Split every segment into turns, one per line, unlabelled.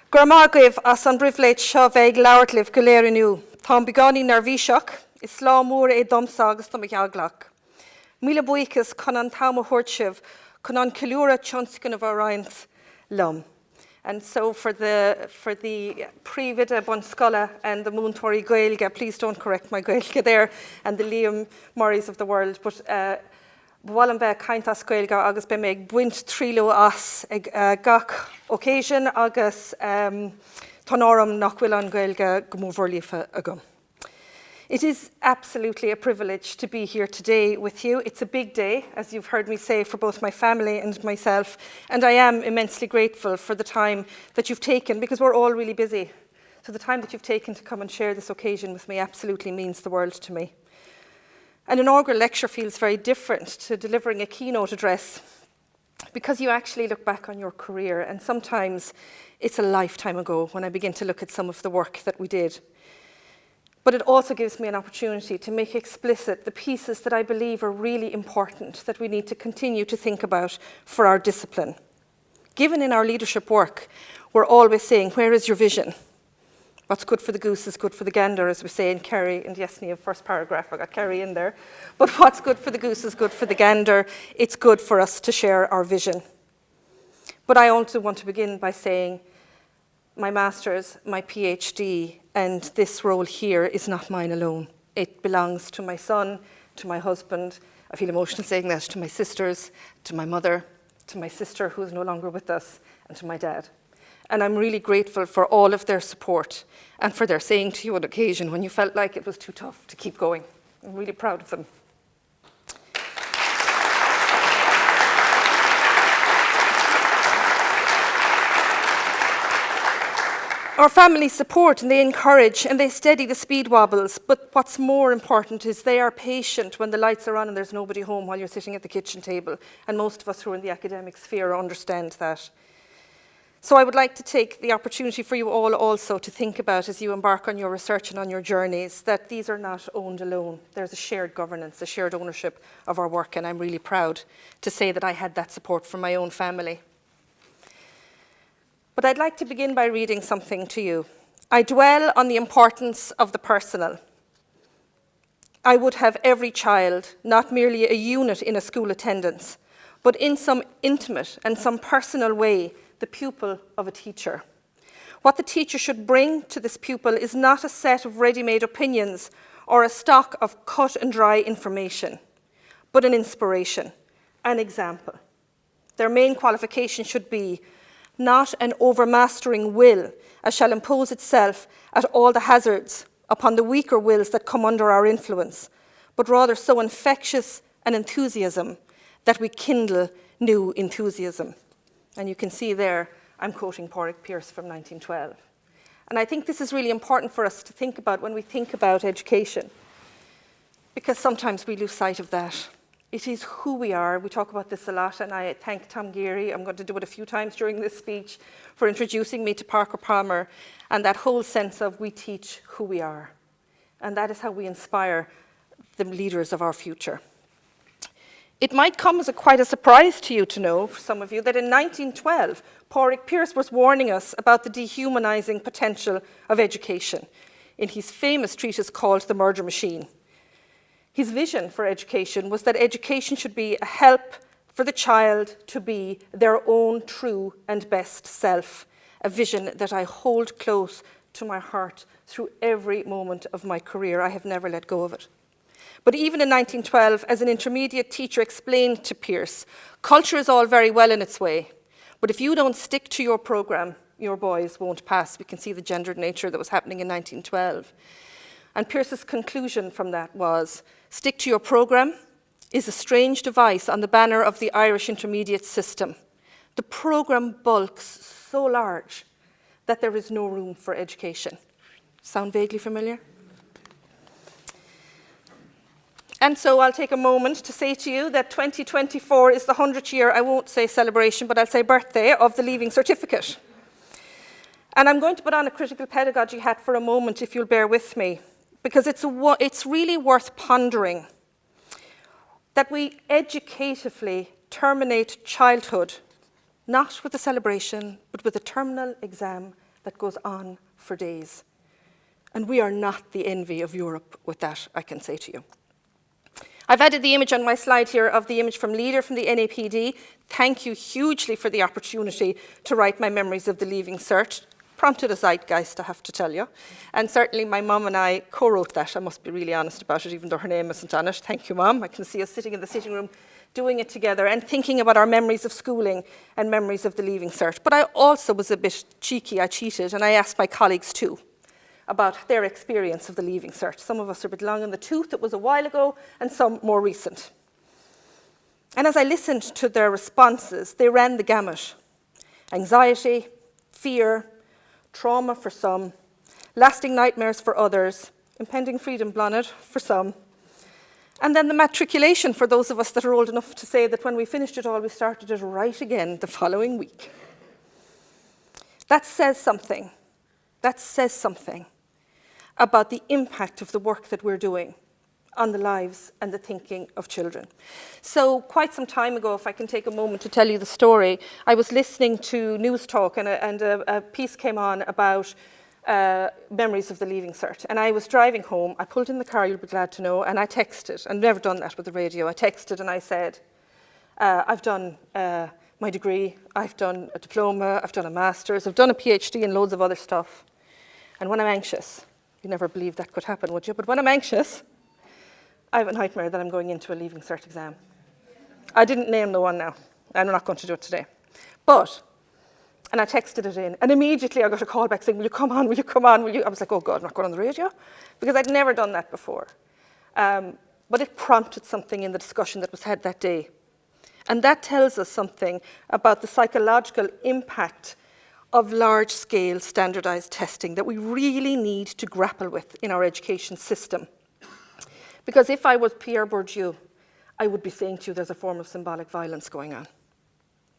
Gormagriv as an brifleit seo bheith leabhartliv go léir inniu. Tá beánaí nar bhí seach, is slá mór é domsa agus tá aghlach. Míle buchas chun an táma thuirtsibh chun an ciúra tionscan of Orions lum. And so for the pre-vida bon scola and the Moontori Gaelga, please don't correct my Gaelga there, and the Liam Murrays of the world, but bhfuil bheith caintas Gaelga agus be méid buint tríló as gach occasion agus tonorum nach bhfuil an Gaelga go mór agam. It is absolutely a privilege to be here today with you. It's a big day, as you've heard me say, for both my family and myself, and I am immensely grateful for the time that you've taken, because we're all really busy. So the time that you've taken to come and share this occasion with me absolutely means the world to me. An inaugural lecture feels very different to delivering a keynote address, because you actually look back on your career, and sometimes it's a lifetime ago when I begin to look at some of the work that we did. But it also gives me an opportunity to make explicit the pieces that I believe are really important, that we need to continue to think about for our discipline. Given in our leadership work, we're always saying, where is your vision? What's good for the goose is good for the gander, as we say in Kerry, in the Yesney first paragraph, I got Kerry in there. But what's good for the goose is good for the gander. It's good for us to share our vision. But I also want to begin by saying, my master's, my PhD, and this role here is not mine alone. It belongs to my son, to my husband. I feel emotional saying that, to my sisters, to my mother, to my sister who is no longer with us, and to my dad. And I'm really grateful for all of their support and for their saying to you on occasion when you felt like it was too tough to keep going. I'm really proud of them. Our family support, and they encourage and they steady the speed wobbles, but what's more important is they are patient when the lights are on and there's nobody home while you're sitting at the kitchen table, and most of us who are in the academic sphere understand that. So I would like to take the opportunity for you all also to think about, as you embark on your research and on your journeys, that these are not owned alone. There's a shared governance, a shared ownership of our work, and I'm really proud to say that I had that support from my own family. But I'd like to begin by reading something to you. I dwell on the importance of the personal. I would have every child, not merely a unit in a school attendance, but in some intimate and some personal way, the pupil of a teacher. What the teacher should bring to this pupil is not a set of ready-made opinions or a stock of cut and dry information, but an inspiration, an example. Their main qualification should be not an overmastering will, as shall impose itself at all the hazards upon the weaker wills that come under our influence, but rather so infectious an enthusiasm that we kindle new enthusiasm. And you can see there, I'm quoting Pádraig Pearse from 1912. And I think this is really important for us to think about when we think about education, because sometimes we lose sight of that. It is who we are. We talk about this a lot, and I thank Tom Geary, I'm going to do it a few times during this speech, for introducing me to Parker Palmer, and that whole sense of we teach who we are. And that is how we inspire the leaders of our future. It might come as quite a surprise to you to know, for some of you, that in 1912, Pádraig Pearse was warning us about the dehumanizing potential of education in his famous treatise called The Murder Machine. His vision for education was that education should be a help for the child to be their own true and best self, a vision that I hold close to my heart through every moment of my career. I have never let go of it. But even in 1912, as an intermediate teacher explained to Pearse, culture is all very well in its way, but if you don't stick to your program, your boys won't pass. We can see the gendered nature that was happening in 1912. And Pearse's conclusion from that was, stick to your program is a strange device on the banner of the Irish intermediate system. The program bulks so large that there is no room for education. Sound vaguely familiar? And so I'll take a moment to say to you that 2024 is the 100th year, I won't say celebration, but I'll say birthday, of the Leaving Certificate. And I'm going to put on a critical pedagogy hat for a moment, if you'll bear with me, because it's really worth pondering that we educatively terminate childhood, not with a celebration, but with a terminal exam that goes on for days. And we are not the envy of Europe with that, I can say to you. I've added the image on my slide here of the image from Leader from the NAPD. Thank you hugely for the opportunity to write my memories of the Leaving Cert. Prompted a zeitgeist, I have to tell you. And certainly my mum and I co-wrote that. I must be really honest about it, even though her name isn't on it. Thank you, Mum. I can see us sitting in the sitting room doing it together and thinking about our memories of schooling and memories of the Leaving Cert. But I also was a bit cheeky. I cheated, and I asked my colleagues too about their experience of the Leaving Cert. Some of us are a bit long in the tooth, it was a while ago, and some more recent. And as I listened to their responses, they ran the gamut. Anxiety, fear, trauma for some, lasting nightmares for others, impending freedom blunted for some, and then the matriculation for those of us that are old enough to say that when we finished it all, we started it right again the following week. That says something. That says something about the impact of the work that we're doing on the lives and the thinking of children. So quite some time ago, if I can take a moment to tell you the story, I was listening to News Talk and a piece came on about memories of the Leaving Cert. And I was driving home, I pulled in the car, you'll be glad to know, and I texted. I've never done that with the radio. I texted and I said, I've done my degree, I've done a diploma, I've done a master's, I've done a PhD and loads of other stuff. And when I'm anxious, you never believed that could happen, would you? But when I'm anxious, I have a nightmare that I'm going into a Leaving Cert exam. I didn't name the one now. I'm not going to do it today. And I texted it in, and immediately I got a call back saying, will you come on, will you come on, will you? I was like, oh God, I'm not going on the radio, because I'd never done that before. But it prompted something in the discussion that was had that day. And that tells us something about the psychological impact of large-scale standardized testing that we really need to grapple with in our education system. Because if I was Pierre Bourdieu, I would be saying to you there's a form of symbolic violence going on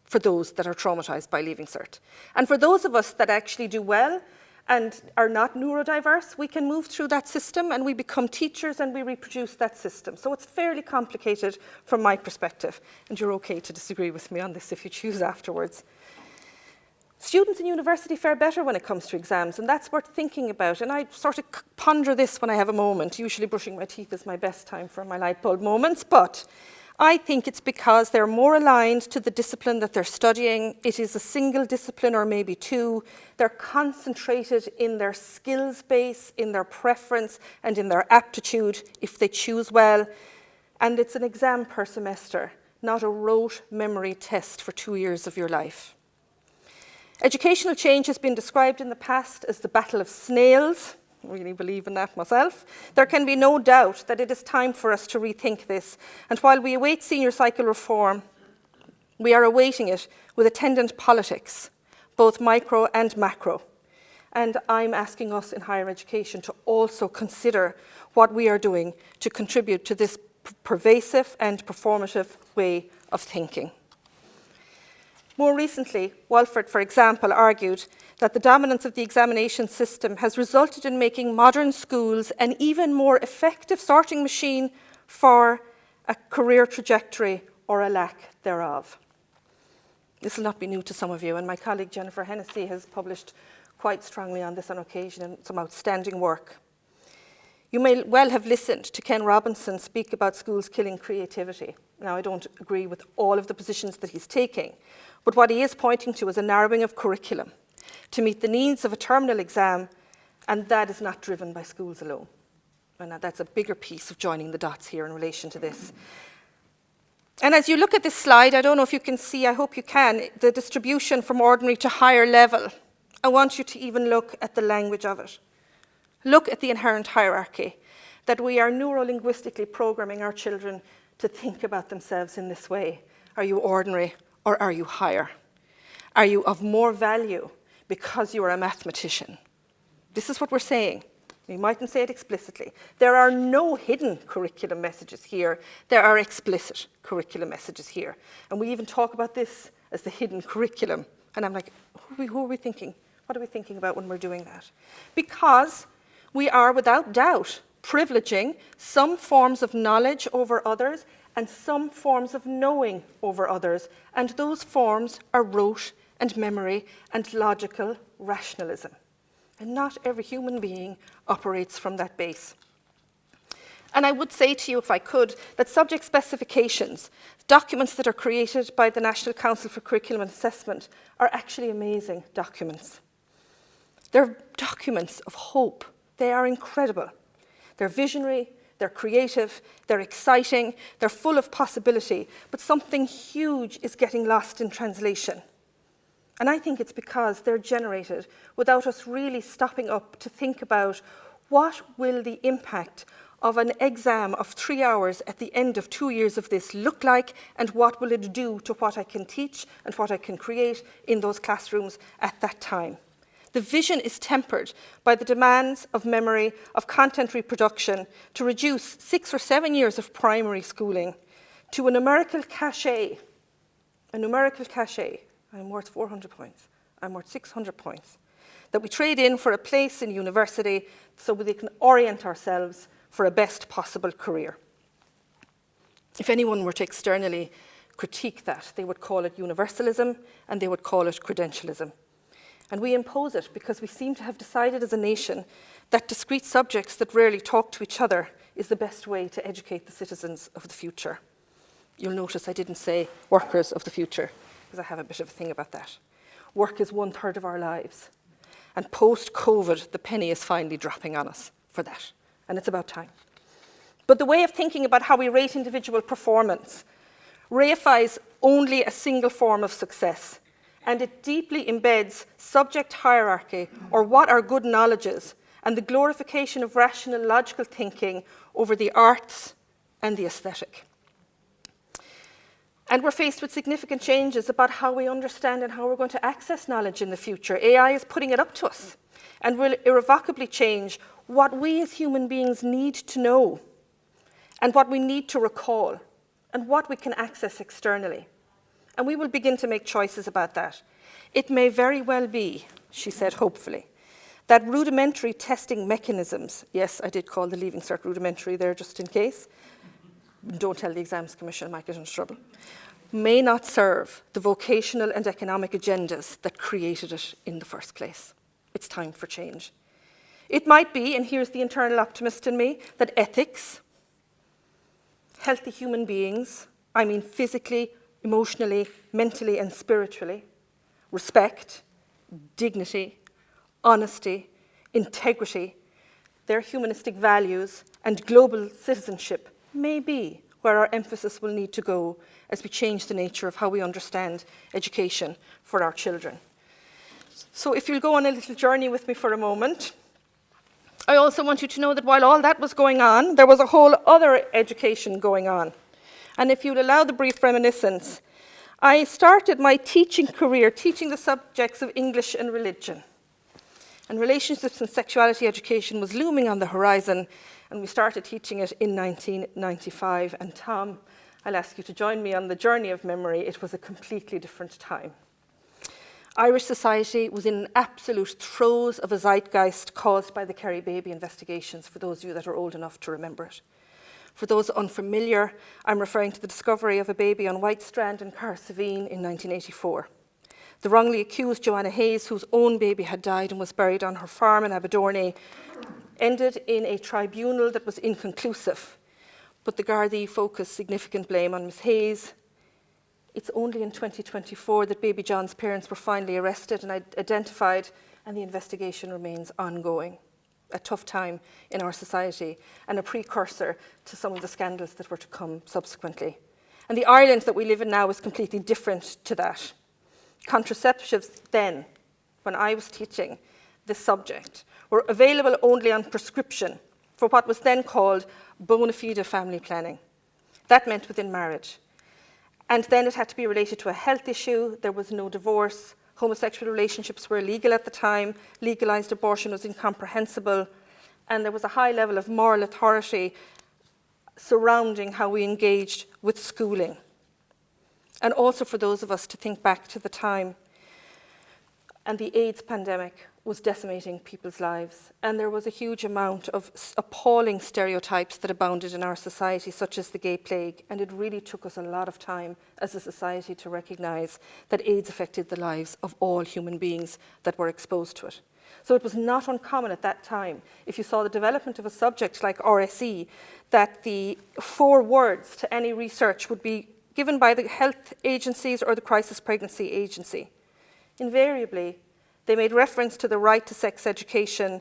for those that are traumatized by Leaving Cert. And for those of us that actually do well and are not neurodiverse, we can move through that system and we become teachers and we reproduce that system. So it's fairly complicated from my perspective. And you're okay to disagree with me on this if you choose afterwards. Students in university fare better when it comes to exams, and that's worth thinking about. And I sort of ponder this when I have a moment. Usually brushing my teeth is my best time for my light bulb moments, but I think it's because they're more aligned to the discipline that they're studying. It is a single discipline or maybe two. They're concentrated in their skills base, in their preference, and in their aptitude if they choose well. And it's an exam per semester, not a rote memory test for 2 years of your life. Educational change has been described in the past as the battle of snails. I really believe in that myself. There can be no doubt that it is time for us to rethink this. And while we await senior cycle reform, we are awaiting it with attendant politics, both micro and macro. And I'm asking us in higher education to also consider what we are doing to contribute to this pervasive and performative way of thinking. More recently, Walford, for example, argued that the dominance of the examination system has resulted in making modern schools an even more effective sorting machine for a career trajectory or a lack thereof. This will not be new to some of you, and my colleague Jennifer Hennessy has published quite strongly on this on occasion and some outstanding work. You may well have listened to Ken Robinson speak about schools killing creativity. Now, I don't agree with all of the positions that he's taking, but what he is pointing to is a narrowing of curriculum to meet the needs of a terminal exam, and that is not driven by schools alone. And that's a bigger piece of joining the dots here in relation to this. And as you look at this slide, I don't know if you can see, I hope you can, the distribution from ordinary to higher level. I want you to even look at the language of it. Look at the inherent hierarchy, that we are neuro-linguistically programming our children to think about themselves in this way. Are you ordinary or are you higher? Are you of more value because you are a mathematician? This is what we're saying. We mightn't say it explicitly. There are no hidden curriculum messages here. There are explicit curriculum messages here. And we even talk about this as the hidden curriculum. And I'm like, who are we thinking? What are we thinking about when we're doing that? Because we are, without doubt, privileging some forms of knowledge over others and some forms of knowing over others. And those forms are rote and memory and logical rationalism. And not every human being operates from that base. And I would say to you, if I could, that subject specifications, documents that are created by the National Council for Curriculum and Assessment, are actually amazing documents. They're documents of hope. They are incredible. They're visionary, they're creative, they're exciting, they're full of possibility, but something huge is getting lost in translation. And I think it's because they're generated without us really stopping up to think about what will the impact of an exam of 3 hours at the end of 2 years of this look like, and what will it do to what I can teach and what I can create in those classrooms at that time. The vision is tempered by the demands of memory, of content reproduction, to reduce 6 or 7 years of primary schooling to a numerical cachet. A numerical cachet. I'm worth 400 points. I'm worth 600 points. That we trade in for a place in university so we can orient ourselves for a best possible career. If anyone were to externally critique that, they would call it universalism and they would call it credentialism. And we impose it because we seem to have decided as a nation that discrete subjects that rarely talk to each other is the best way to educate the citizens of the future. You'll notice I didn't say workers of the future, because I have a bit of a thing about that. Work is 1/3 of our lives. And post-COVID, the penny is finally dropping on us for that. And it's about time. But the way of thinking about how we rate individual performance reifies only a single form of success. And it deeply embeds subject hierarchy, or what are good knowledge is, and the glorification of rational, logical thinking over the arts and the aesthetic. And we're faced with significant changes about how we understand and how we're going to access knowledge in the future. AI is putting it up to us and will irrevocably change what we as human beings need to know and what we need to recall and what we can access externally. And we will begin to make choices about that. It may very well be, she said hopefully, that rudimentary testing mechanisms, yes, I did call the Leaving Cert rudimentary there just in case, don't tell the Exams Commission, I might get into trouble, may not serve the vocational and economic agendas that created it in the first place. It's time for change. It might be, and here's the internal optimist in me, that ethics, healthy human beings, I mean physically, emotionally, mentally and spiritually, respect, dignity, honesty, integrity, their humanistic values and global citizenship may be where our emphasis will need to go as we change the nature of how we understand education for our children. So if you'll go on a little journey with me for a moment, I also want you to know that while all that was going on, there was a whole other education going on. And if you'll allow the brief reminiscence, I started my teaching career teaching the subjects of English and religion. And relationships and sexuality education was looming on the horizon, and we started teaching it in 1995. And Tom, I'll ask you to join me on the journey of memory. It was a completely different time. Irish society was in absolute throes of a zeitgeist caused by the Kerry baby investigations, for those of you that are old enough to remember it. For those unfamiliar, I'm referring to the discovery of a baby on White Strand in Carsaveen in 1984. The wrongly accused Joanna Hayes, whose own baby had died and was buried on her farm in Aberdorney, ended in a tribunal that was inconclusive. But the Gardaí focused significant blame on Miss Hayes. It's only in 2024 that baby John's parents were finally arrested and identified, and the investigation remains ongoing. A tough time in our society and a precursor to some of the scandals that were to come subsequently. And the Ireland that we live in now is completely different to that. Contraceptives then, when I was teaching this subject, were available only on prescription for what was then called bona fide family planning. That meant within marriage. And then it had to be related to a health issue. There was no divorce. Homosexual relationships were illegal at the time. Legalized abortion was incomprehensible. And there was a high level of moral authority surrounding how we engaged with schooling. And also for those of us to think back to the time. and the AIDS pandemic was decimating people's lives. And there was a huge amount of appalling stereotypes that abounded in our society, such as the gay plague. And it really took us a lot of time as a society to recognise that AIDS affected the lives of all human beings that were exposed to it. So it was not uncommon at that time, if you saw the development of a subject like RSE, that the 4 words to any research would be given by the health agencies or the crisis pregnancy agency. Invariably, they made reference to the right to sex education,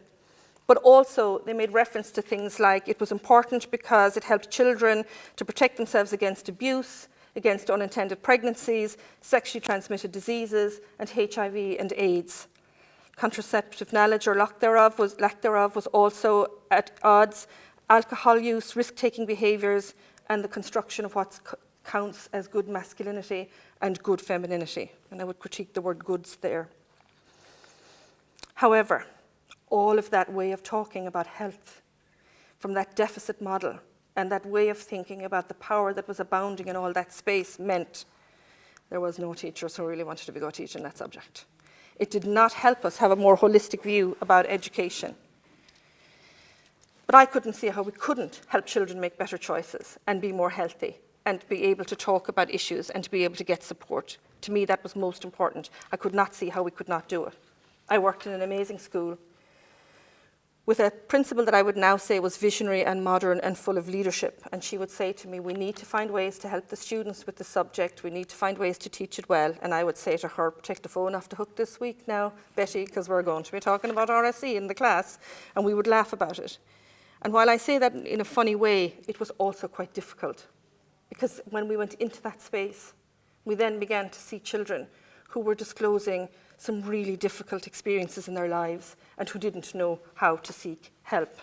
but also they made reference to things like it was important because it helped children to protect themselves against abuse, against unintended pregnancies, sexually transmitted diseases, and HIV and AIDS. Contraceptive knowledge or lack thereof was also at odds. Alcohol use, risk-taking behaviours, and the construction of what counts as good masculinity and good femininity. And I would critique the word goods there. However, all of that way of talking about health, from that deficit model and that way of thinking about the power that was abounding in all that space, meant there was no teachers who really wanted to go teaching that subject. It did not help us have a more holistic view about education. But I couldn't see how we couldn't help children make better choices and be more healthy and be able to talk about issues and to be able to get support. To me, that was most important. I could not see how we could not do it. I worked in an amazing school with a principal that I would now say was visionary and modern and full of leadership. And she would say to me, we need to find ways to help the students with the subject. We need to find ways to teach it well. And I would say to her, take the phone off the hook this week now, Betty, because we're going to be talking about RSE in the class. And we would laugh about it. And while I say that in a funny way, it was also quite difficult. Because when we went into that space, we then began to see children who were disclosing some really difficult experiences in their lives and who didn't know how to seek help.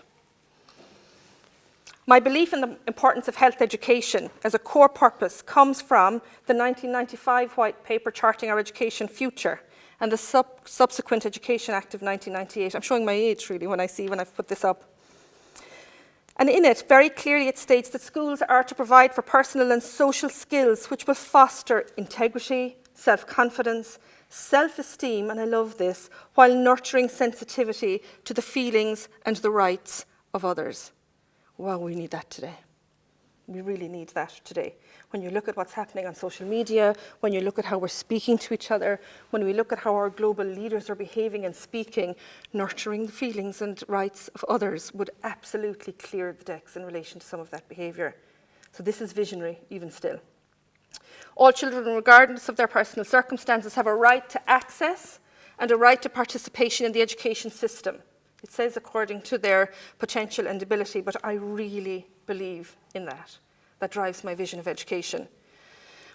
My belief in the importance of health education as a core purpose comes from the 1995 White Paper Charting Our Education Future and the subsequent Education Act of 1998. I'm showing my age really when I've put this up. And in it, very clearly it states that schools are to provide for personal and social skills which will foster integrity, self-confidence, self-esteem, and I love this, while nurturing sensitivity to the feelings and the rights of others. Wow, we need that today. We really need that today. When you look at what's happening on social media, when you look at how we're speaking to each other, when we look at how our global leaders are behaving and speaking, nurturing the feelings and rights of others would absolutely clear the decks in relation to some of that behaviour. So this is visionary, even still. All children, regardless of their personal circumstances, have a right to access and a right to participation in the education system. It says according to their potential and ability, but I really believe in that. That drives my vision of education.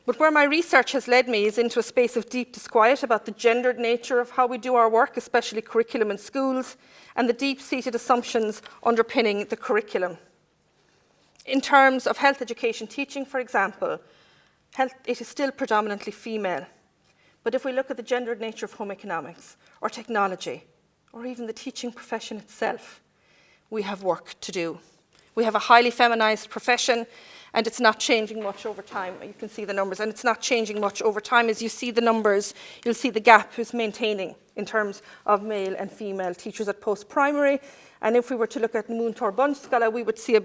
But where my research has led me is into a space of deep disquiet about the gendered nature of how we do our work, especially curriculum in schools, and the deep-seated assumptions underpinning the curriculum. In terms of health education teaching, for example, it is still predominantly female. But if we look at the gendered nature of home economics or technology, or even the teaching profession itself, we have work to do. We have a highly feminized profession, and it's not changing much over time. You can see the numbers, and it's not changing much over time. As you see the numbers, you'll see the gap is maintaining in terms of male and female teachers at post-primary. And if we were to look at Múntóir Bundscala, we would see a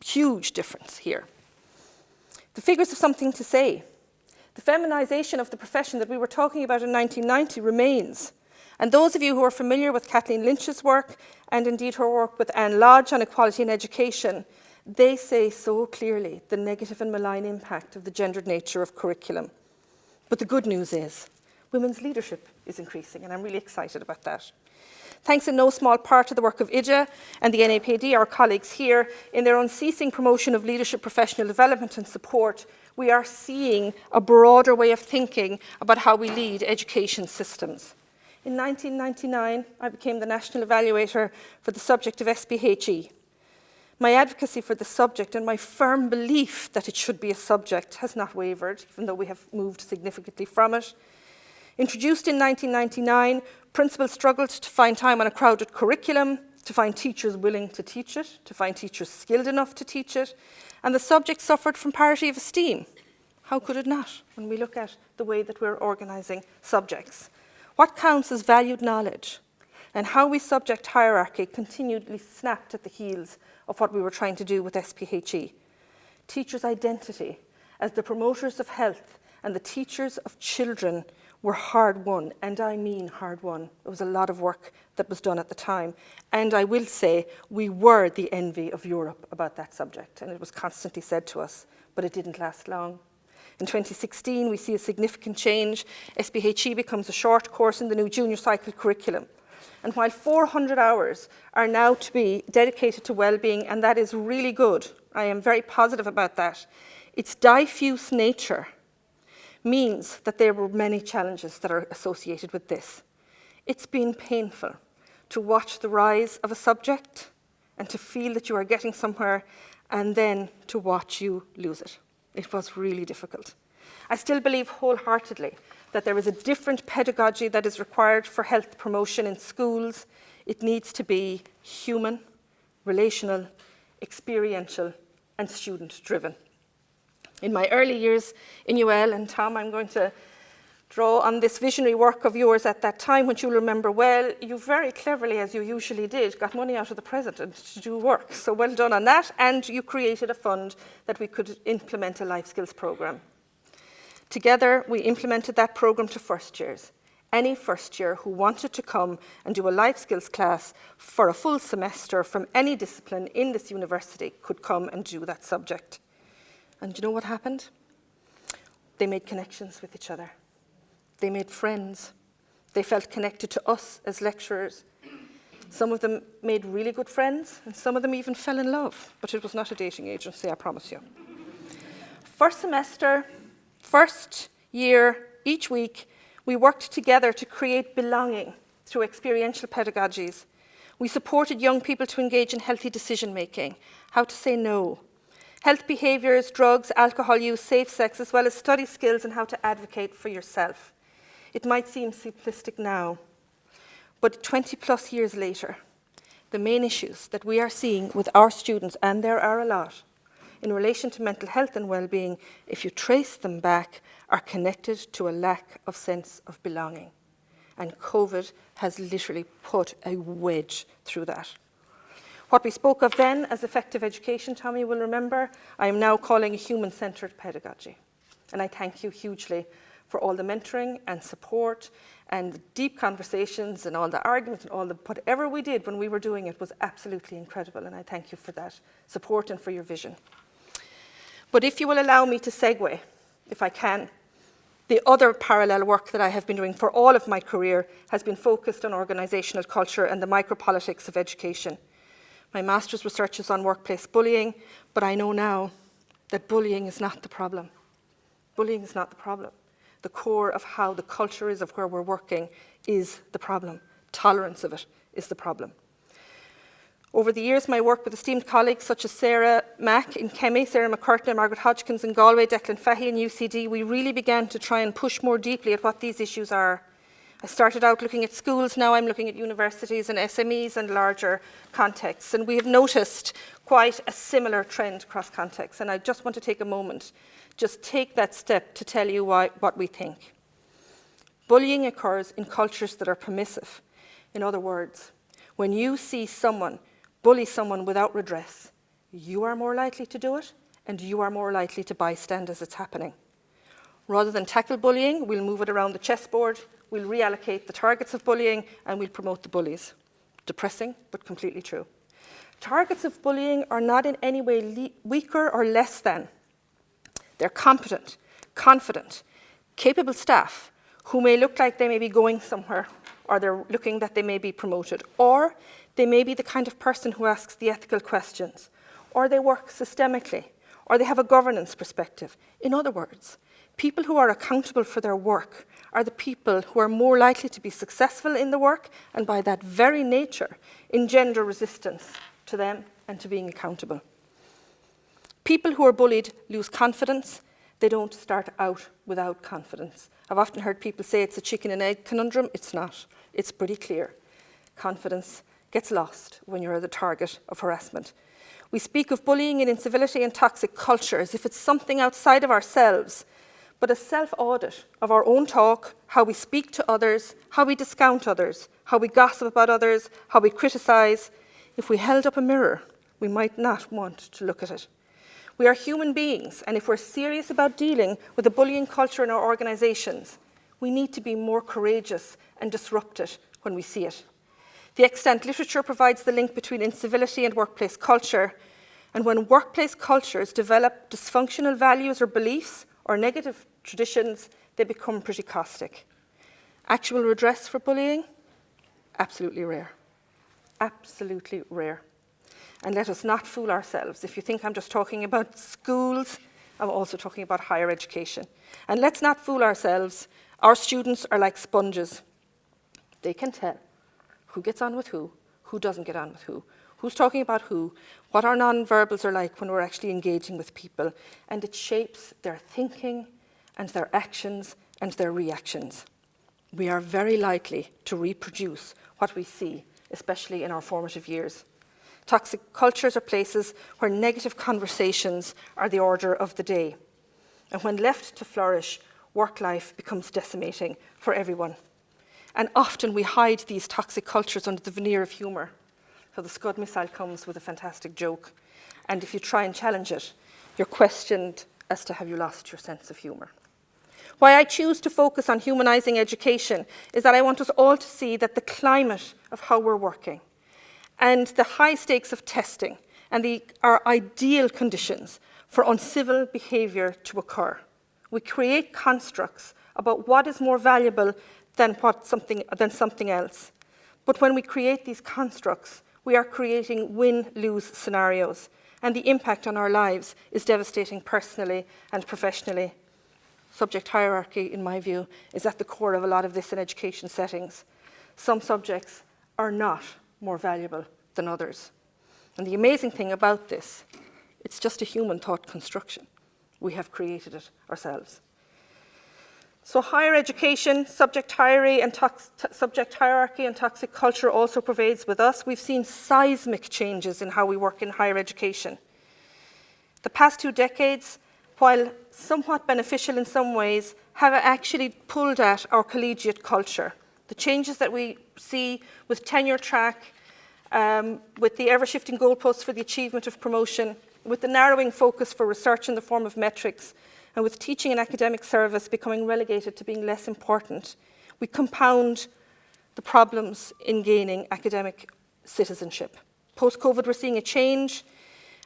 huge difference here. The figures have something to say. The feminization of the profession that we were talking about in 1990 remains. And those of you who are familiar with Kathleen Lynch's work, and indeed her work with Anne Lodge on equality in education, they say so clearly the negative and malign impact of the gendered nature of curriculum. But the good news is women's leadership is increasing, and I'm really excited about that. Thanks in no small part to the work of IDEA and the NAPD, our colleagues here, in their unceasing promotion of leadership, professional development and support, we are seeing a broader way of thinking about how we lead education systems. In 1999, I became the National Evaluator for the subject of SPHE. My advocacy for the subject and my firm belief that it should be a subject has not wavered, even though we have moved significantly from it. Introduced in 1999, principals struggled to find time on a crowded curriculum, to find teachers willing to teach it, to find teachers skilled enough to teach it, and the subject suffered from parity of esteem. How could it not when we look at the way that we're organising subjects? What counts as valued knowledge? And how we subject hierarchy continually snapped at the heels of what we were trying to do with SPHE. Teachers' identity as the promoters of health and the teachers of children were hard won, and I mean hard won. There was a lot of work that was done at the time. And I will say we were the envy of Europe about that subject, and it was constantly said to us, but it didn't last long. In 2016, we see a significant change. SPHE becomes a short course in the new junior cycle curriculum. And while 400 hours are now to be dedicated to well-being, and that is really good, I am very positive about that, its diffuse nature means that there were many challenges that are associated with this. It's been painful to watch the rise of a subject and to feel that you are getting somewhere and then to watch you lose it. It was really difficult. I still believe wholeheartedly that there is a different pedagogy that is required for health promotion in schools. It needs to be human, relational, experiential, and student-driven. In my early years in UL, and Tom, I'm going to draw on this visionary work of yours at that time, which you'll remember well, you very cleverly, as you usually did, got money out of the president to do work. So well done on that, and you created a fund that we could implement a life skills programme. Together, we implemented that programme to first years. Any first year who wanted to come and do a life skills class for a full semester from any discipline in this university could come and do that subject. And you know what happened? They made connections with each other. They made friends. They felt connected to us as lecturers. Some of them made really good friends, and some of them even fell in love. But it was not a dating agency, I promise you. First semester, first year, each week, we worked together to create belonging through experiential pedagogies. We supported young people to engage in healthy decision-making, how to say no, health behaviours, drugs, alcohol use, safe sex, as well as study skills and how to advocate for yourself. It might seem simplistic now, but 20 plus years later, the main issues that we are seeing with our students, and there are a lot, in relation to mental health and well-being, if you trace them back, are connected to a lack of sense of belonging. And COVID has literally put a wedge through that. What we spoke of then as effective education, Tommy will remember, I am now calling a human-centred pedagogy. And I thank you hugely for all the mentoring and support and the deep conversations and all the arguments and all the whatever we did when we were doing it was absolutely incredible. And I thank you for that support and for your vision. But if you will allow me to segue, if I can, the other parallel work that I have been doing for all of my career has been focused on organisational culture and the micropolitics of education. My master's research is on workplace bullying, but I know now that bullying is not the problem. Bullying is not the problem. The core of how the culture is of where we're working is the problem. Tolerance of it is the problem. Over the years, my work with esteemed colleagues such as Sarah Mack in Chemie, Sarah McCurtain, Margaret Hodgkins in Galway, Declan Fahey in UCD, we really began to try and push more deeply at what these issues are. I started out looking at schools, now I'm looking at universities and SMEs and larger contexts. And we have noticed quite a similar trend across contexts. And I just want to take a moment, just take that step to tell you what we think. Bullying occurs in cultures that are permissive. In other words, when you see someone bully someone without redress, you are more likely to do it and you are more likely to bystand as it's happening. Rather than tackle bullying, we'll move it around the chessboard, we'll reallocate the targets of bullying, and we'll promote the bullies. Depressing, but completely true. Targets of bullying are not in any way weaker or less than. They're competent, confident, capable staff who may look like they may be going somewhere, or they're looking that they may be promoted, or they may be the kind of person who asks the ethical questions, or they work systemically, or they have a governance perspective. In other words, people who are accountable for their work are the people who are more likely to be successful in the work and by that very nature engender resistance to them and to being accountable. People who are bullied lose confidence. They don't start out without confidence. I've often heard people say it's a chicken and egg conundrum. It's not. It's pretty clear. Confidence gets lost when you're the target of harassment. We speak of bullying and incivility and toxic culture as if it's something outside of ourselves. but a self-audit of our own talk, how we speak to others, how we discount others, how we gossip about others, how we criticise. If we held up a mirror, we might not want to look at it. We are human beings, and if we're serious about dealing with the bullying culture in our organisations, we need to be more courageous and disrupt it when we see it. The extant literature provides the link between incivility and workplace culture, and when workplace cultures develop dysfunctional values or beliefs or negative traditions, they become pretty caustic. Actual redress for bullying? Absolutely rare. Absolutely rare. And let us not fool ourselves. If you think I'm just talking about schools, I'm also talking about higher education. And let's not fool ourselves. Our students are like sponges. They can tell who gets on with who doesn't get on with who's talking about who, what our non-verbals are like when we're actually engaging with people, and it shapes their thinking and their actions and their reactions. We are very likely to reproduce what we see, especially in our formative years. Toxic cultures are places where negative conversations are the order of the day. And when left to flourish, work life becomes decimating for everyone. And often we hide these toxic cultures under the veneer of humour. So the Scud missile comes with a fantastic joke. And if you try and challenge it, you're questioned as to have you lost your sense of humour. Why I choose to focus on humanising education is that I want us all to see that the climate of how we're working and the high stakes of testing and our ideal conditions for uncivil behaviour to occur. We create constructs about what is more valuable than something else. But when we create these constructs, we are creating win-lose scenarios, and the impact on our lives is devastating personally and professionally. Subject hierarchy, in my view, is at the core of a lot of this in education settings. Some subjects are not more valuable than others. And the amazing thing about this, it's just a human thought construction. We have created it ourselves. So higher education, subject hierarchy and toxic culture also pervades with us. We've seen seismic changes in how we work in higher education. The past 2 decades, while somewhat beneficial in some ways, have actually pulled at our collegiate culture. The changes that we see with tenure track, with the ever-shifting goalposts for the achievement of promotion, with the narrowing focus for research in the form of metrics, and with teaching and academic service becoming relegated to being less important, we compound the problems in gaining academic citizenship. Post-COVID, we're seeing a change,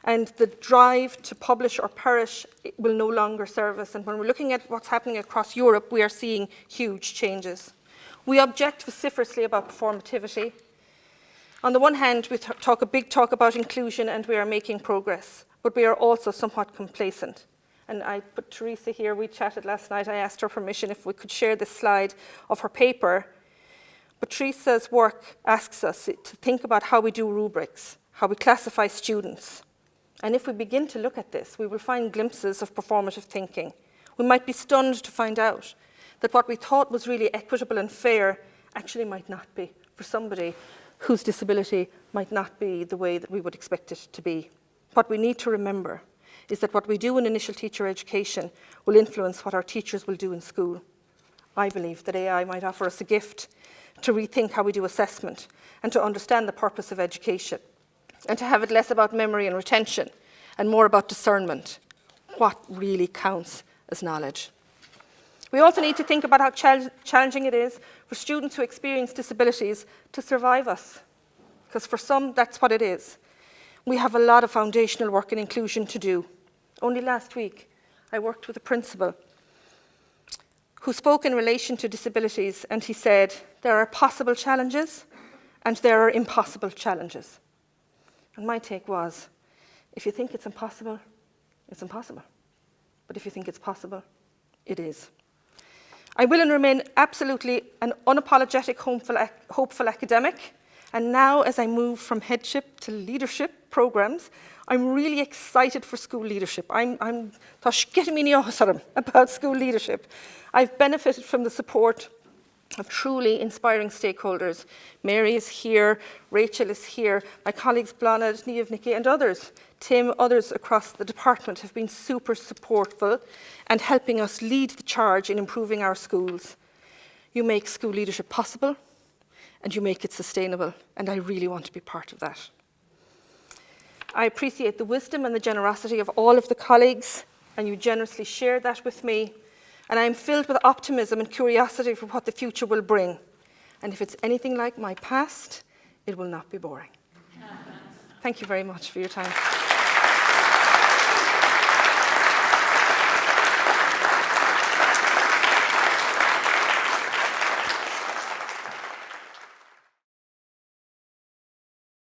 and the drive to publish or perish will no longer serve us. And when we're looking at what's happening across Europe, we are seeing huge changes. We object vociferously about performativity. On the one hand, we talk a big talk about inclusion, and we are making progress, but we are also somewhat complacent. And I put Teresa here, we chatted last night, I asked her permission if we could share this slide of her paper. But Teresa's work asks us to think about how we do rubrics, how we classify students. And if we begin to look at this, we will find glimpses of performative thinking. We might be stunned to find out that what we thought was really equitable and fair actually might not be for somebody whose disability might not be the way that we would expect it to be. What we need to remember is that what we do in initial teacher education will influence what our teachers will do in school. I believe that AI might offer us a gift to rethink how we do assessment and to understand the purpose of education and to have it less about memory and retention and more about discernment. What really counts as knowledge? We also need to think about how challenging it is for students who experience disabilities to survive us, because for some, that's what it is. We have a lot of foundational work in inclusion to do. Only last week, I worked with a principal who spoke in relation to disabilities, and he said, there are possible challenges and there are impossible challenges. And my take was, if you think it's impossible, it's impossible. But if you think it's possible, it is. I will and remain absolutely an unapologetic, hopeful academic. And now, as I move from headship to leadership programs, I'm really excited for school leadership. I'm getting me about school leadership. I've benefited from the support of truly inspiring stakeholders. Mary is here, Rachel is here, my colleagues Blonad, Niamh, Nikki and others, Tim, others across the department have been super supportful and helping us lead the charge in improving our schools. You make school leadership possible and you make it sustainable, and I really want to be part of that. I appreciate the wisdom and the generosity of all of the colleagues, and you generously share that with me. And I'm filled with optimism and curiosity for what the future will bring. And if it's anything like my past, it will not be boring. Thank you very much for your time.